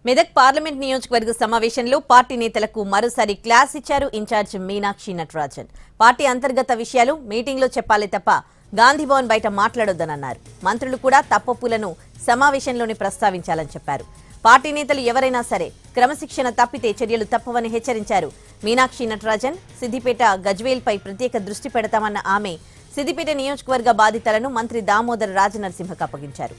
Medak parliament నియోజకవర్గ సమావేశంలో party నేతలకు మరోసారి క్లాస్ ఇచ్చారు ఇన్ఛార్జ్ మీనాక్షి నటరాజన్. పార్టీ అంతర్గత విషయాలు మీటింగ్లో చెప్పాలి తప్ప గాంధీభవన్ బయట మాట్లాడొద్దనన్నారు. మంత్రులు కూడా తప్పొప్పులను సమావేశంలోనే ప్రస్తావించాలని చెప్పారు. పార్టీ నేతలు ఎవరైనా సరే క్రమశిక్షణ తప్పితే చర్యలు తప్పవని హెచ్చరించారు. మీనాక్షి నటరాజన్ సిద్దిపేట గజ్వేల్పై ప్రత్యేక దృష్టి పెడతామన్న ఆమె సిద్దిపేట నియోజకవర్గ బాధితులను మంత్రి దామోదర రాజనరసింహకు అప్పగించారు.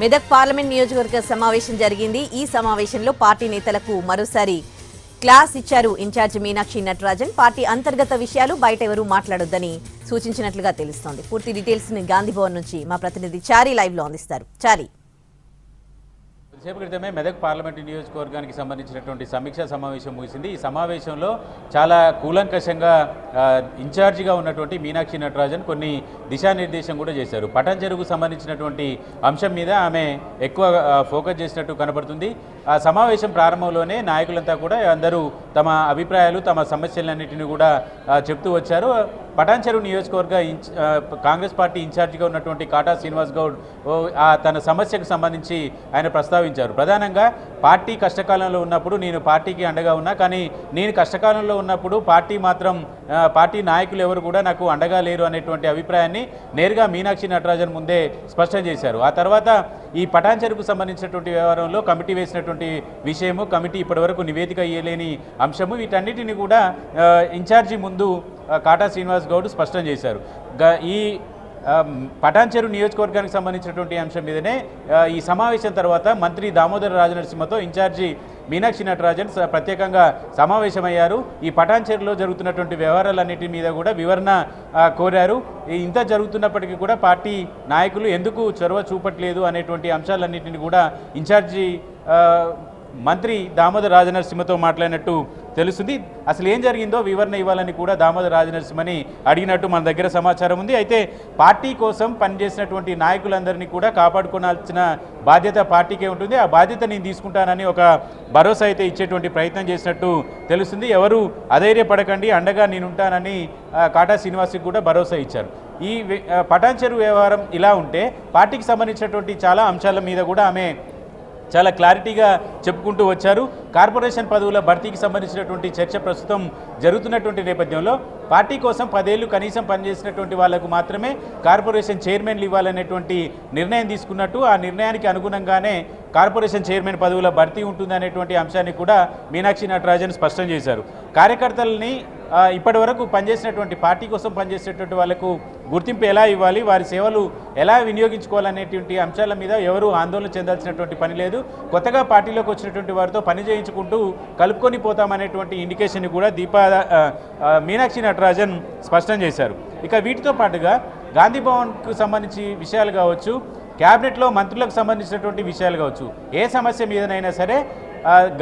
మెదక్ పార్లమెంట్ నియోజకవర్గ సమావేశం జరిగింది. ఈ సమావేశంలో పార్టీ నేతలకు మరోసారి క్లాస్ ఇచ్చారు ఇన్ఛార్జ్ మీనాక్షి నటరాజన్. పార్టీ అంతర్గత విషయాలు బయట ఎవరూ మాట్లాడొద్దని సూచించినట్లుగా తెలుస్తోంది. పూర్తి డీటెయిల్స్ ని గాంధీభవన్ నుంచి మా ప్రతినిధి చారీ లైవ్ లో అందిస్తారు. చారీ, కొద్దిసేపు క్రితమే మెదక్ పార్లమెంటు నియోజకవర్గానికి సంబంధించినటువంటి సమీక్షా సమావేశం ముగిసింది. ఈ సమావేశంలో చాలా కూలంకషంగా ఇన్ఛార్జిగా ఉన్నటువంటి మీనాక్షి నటరాజన్ కొన్ని దిశానిర్దేశం కూడా చేశారు. పటాన్చెరుకు సంబంధించినటువంటి అంశం మీద ఆమె ఎక్కువ ఫోకస్ చేసినట్టు కనబడుతుంది. ఆ సమావేశం ప్రారంభంలోనే నాయకులంతా కూడా అందరూ తమ అభిప్రాయాలు, తమ సమస్యలన్నింటినీ కూడా చెప్తూ వచ్చారు. పటాన్చెరు నియోజకవర్గ కాంగ్రెస్ పార్టీ ఇన్ఛార్జిగా ఉన్నటువంటి కాటా శ్రీనివాస్ గౌడ్ తన సమస్యకు సంబంధించి ఆయన ప్రస్తావించారు. ప్రధానంగా పార్టీ కష్టకాలంలో ఉన్నప్పుడు నేను పార్టీకి అండగా ఉన్నా, కానీ నేను కష్టకాలంలో ఉన్నప్పుడు పార్టీ నాయకులు ఎవరు కూడా నాకు అండగా లేరు అనేటువంటి అభిప్రాయాన్ని నేరుగా మీనాక్షి నటరాజన్ ముందే స్పష్టం చేశారు. ఆ తర్వాత ఈ పటాన్చెరుకు సంబంధించినటువంటి వ్యవహారంలో కమిటీ వేసినటువంటి విషయము, కమిటీ ఇప్పటివరకు నివేదిక ఇయ్యలేని అంశము, వీటన్నిటిని కూడా ఇన్ఛార్జి ముందు కాటా శ్రీనివాస్ గౌడ్ స్పష్టం చేశారు. ఈ పటాన్చెరు నియోజకవర్గానికి సంబంధించినటువంటి అంశం మీదనే ఈ సమావేశం తర్వాత మంత్రి దామోదర రాజనరసింహతో ఇన్ఛార్జి మీనాక్షి నటరాజన్ ప్రత్యేకంగా సమావేశమయ్యారు. ఈ పటాన్చెరులో జరుగుతున్నటువంటి వ్యవహారాలన్నిటి మీద కూడా వివరణ కోరారు. ఇంత జరుగుతున్నప్పటికీ కూడా పార్టీ నాయకులు ఎందుకు చొరవ చూపట్లేదు అనేటువంటి అంశాలన్నింటినీ కూడా ఇన్ఛార్జి మంత్రి దామోదర రాజనరసింహతో మాట్లాడినట్టు తెలుస్తుంది. అసలు ఏం జరిగిందో వివరణ ఇవ్వాలని కూడా దామోదర రాజనరసింహని అడిగినట్టు మన దగ్గర సమాచారం ఉంది. అయితే పార్టీ కోసం పనిచేసినటువంటి నాయకులందరినీ కూడా కాపాడుకోవాల్సిన బాధ్యత పార్టీకే ఉంటుంది. ఆ బాధ్యత నేను తీసుకుంటానని ఒక భరోసా అయితే ఇచ్చేటువంటి ప్రయత్నం చేసినట్టు తెలుస్తుంది. ఎవరు అధైర్యపడకండి, అండగా నేనుంటానని కాటా శ్రీనివాస్కి కూడా భరోసా ఇచ్చారు. ఈ పటాన్చెరు వ్యవహారం ఇలా ఉంటే పార్టీకి సంబంధించినటువంటి చాలా అంశాల మీద కూడా ఆమె చాలా క్లారిటీగా చెప్పుకుంటూ వచ్చారు. కార్పొరేషన్ పదవుల భర్తీకి సంబంధించినటువంటి చర్చ ప్రస్తుతం జరుగుతున్నటువంటి నేపథ్యంలో పార్టీ కోసం 10 ఏళ్లు కనీసం పనిచేసినటువంటి వాళ్లకు మాత్రమే కార్పొరేషన్ చైర్మన్లు ఇవ్వాలనేటువంటి నిర్ణయం తీసుకున్నట్టు, ఆ నిర్ణయానికి అనుగుణంగానే కార్పొరేషన్ చైర్మన్ పదవుల భర్తీ ఉంటుందనేటువంటి అంశాన్ని కూడా మీనాక్షి నటరాజన్ స్పష్టం చేశారు. కార్యకర్తలని ఇప్పటి వరకు పనిచేసినటువంటి పార్టీ కోసం పనిచేసేటువంటి వాళ్లకు గుర్తింపు ఎలా ఇవ్వాలి, వారి సేవలు ఎలా వినియోగించుకోవాలనేటువంటి అంశాల మీద ఎవరు ఆందోళన చెందాల్సినటువంటి పని లేదు. కొత్తగా పార్టీలోకి వచ్చినటువంటి వారితో పని చేయించుకుంటూ కలుపుకొని పోతామనేటువంటి ఇండికేషన్ కూడా మీనాక్షి నటరాజన్ స్పష్టం చేశారు. ఇక వీటితో పాటుగా గాంధీభవన్కు సంబంధించి విషయాలు కావచ్చు, క్యాబినెట్లో మంత్రులకు సంబంధించినటువంటి విషయాలు కావచ్చు, ఏ సమస్య మీదనైనా సరే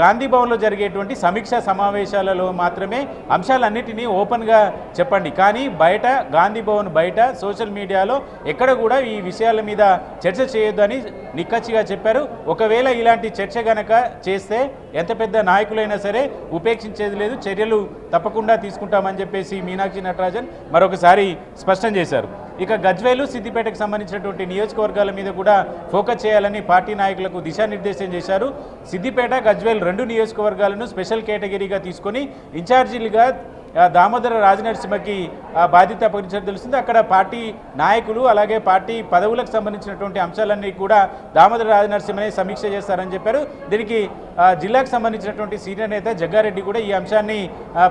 గాంధీభవన్లో జరిగేటువంటి సమీక్షా సమావేశాలలో మాత్రమే అంశాలన్నిటినీ ఓపెన్గా చెప్పండి, కానీ బయట గాంధీభవన్ బయట సోషల్ మీడియాలో ఎక్కడ కూడా ఈ విషయాల మీద చర్చ చేయొద్దని నిక్కచ్చిగా చెప్పారు. ఒకవేళ ఇలాంటి చర్చ గనక చేస్తే ఎంత పెద్ద నాయకులైనా సరే ఉపేక్షించేది లేదు, చర్యలు తప్పకుండా తీసుకుంటామని చెప్పేసి మీనాక్షి నటరాజన్ మరొకసారి స్పష్టం చేశారు. ఇక గజ్వేలు, సిద్దిపేటకు సంబంధించినటువంటి నియోజకవర్గాల మీద కూడా ఫోకస్ చేయాలని పార్టీ నాయకులకు దిశానిర్దేశం చేశారు. సిద్దిపేట, గజ్వేల్ 2 నియోజకవర్గాలను స్పెషల్ కేటగిరీగా తీసుకొని ఇన్ఛార్జీలుగా దామోదర రాజనరసింహకి బాధ్యత అప్పగించడం తెలుస్తుంది. అక్కడ పార్టీ నాయకులు అలాగే పార్టీ పదవులకు సంబంధించినటువంటి అంశాలన్నీ కూడా దామోదర రాజనరసింహనే సమీక్ష చేస్తారని చెప్పారు. దీనికి జిల్లాకు సంబంధించినటువంటి సీనియర్ నేత జగ్గారెడ్డి కూడా ఈ అంశాన్ని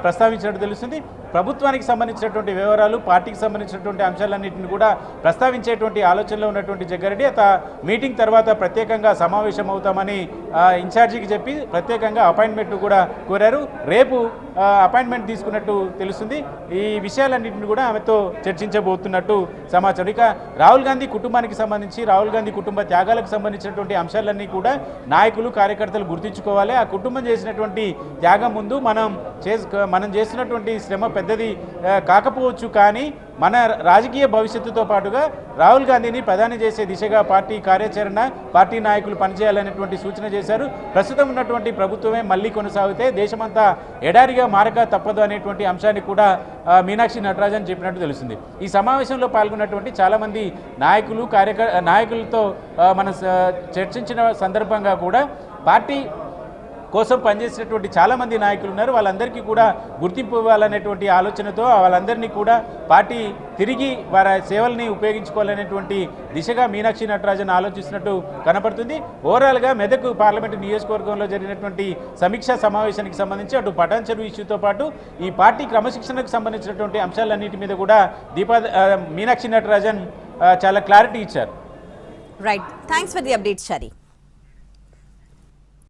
ప్రస్తావించినట్టు తెలుస్తుంది. ప్రభుత్వానికి సంబంధించినటువంటి వివరాలు, పార్టీకి సంబంధించినటువంటి అంశాలన్నింటినీ కూడా ప్రస్తావించేటువంటి ఆలోచనలో ఉన్నటువంటి జగ్గారెడ్డి మీటింగ్ తర్వాత ప్రత్యేకంగా సమావేశం అవుతామని ఇన్ఛార్జికి చెప్పి ప్రత్యేకంగా అపాయింట్మెంట్ కూడా కోరారు. రేపు అపాయింట్మెంట్ తీసుకున్నట్టు తెలుస్తుంది. ఈ విషయాలన్నింటినీ కూడా ఆమెతో చర్చించబోతున్నట్టు సమాచారం. ఇక రాహుల్ గాంధీ కుటుంబానికి సంబంధించి, రాహుల్ గాంధీ కుటుంబ త్యాగాలకు సంబంధించినటువంటి అంశాలన్నీ కూడా నాయకులు, కార్యకర్తలు గుర్తించుకోవాలి. ఆ కుటుంబం చేసినటువంటి త్యాగం ముందు మనం చేస్తున్నటువంటి శ్రమ పెద్దది కాకపోవచ్చు, కానీ మన రాజకీయ భవిష్యత్తుతో పాటుగా రాహుల్ గాంధీని ప్రధాని చేసే దిశగా పార్టీ కార్యాచరణ పార్టీ నాయకులు పనిచేయాలనేటువంటి సూచన చేశారు. ప్రస్తుతం ఉన్నటువంటి ప్రభుత్వమే మళ్ళీ కొనసాగితే దేశమంతా ఎడారిగా మారక తప్పదు అనేటువంటి అంశాన్ని కూడా మీనాక్షి నటరాజన్ చెప్పినట్టు తెలుస్తుంది. ఈ సమావేశంలో పాల్గొన్నటువంటి చాలామంది నాయకులతో మనం చర్చించిన సందర్భంగా కూడా పార్టీ కోసం పనిచేసినటువంటి చాలామంది నాయకులు ఉన్నారు. వాళ్ళందరికీ కూడా గుర్తింపు ఇవ్వాలనేటువంటి ఆలోచనతో వాళ్ళందరినీ కూడా పార్టీ తిరిగి వారి సేవల్ని ఉపయోగించుకోవాలనేటువంటి దిశగా మీనాక్షి నటరాజన్ ఆలోచిస్తున్నట్టు కనపడుతుంది. ఓవరాల్గా మెదక్ పార్లమెంటు నియోజకవర్గంలో జరిగినటువంటి సమీక్షా సమావేశానికి సంబంధించి అటు పటాన్ చెరువు ఇష్యూతో పాటు ఈ పార్టీ క్రమశిక్షణకు సంబంధించినటువంటి అంశాలన్నిటి మీద కూడా మీనాక్షి నటరాజన్ చాలా క్లారిటీ ఇచ్చారు. Right, thanks for the update Shari.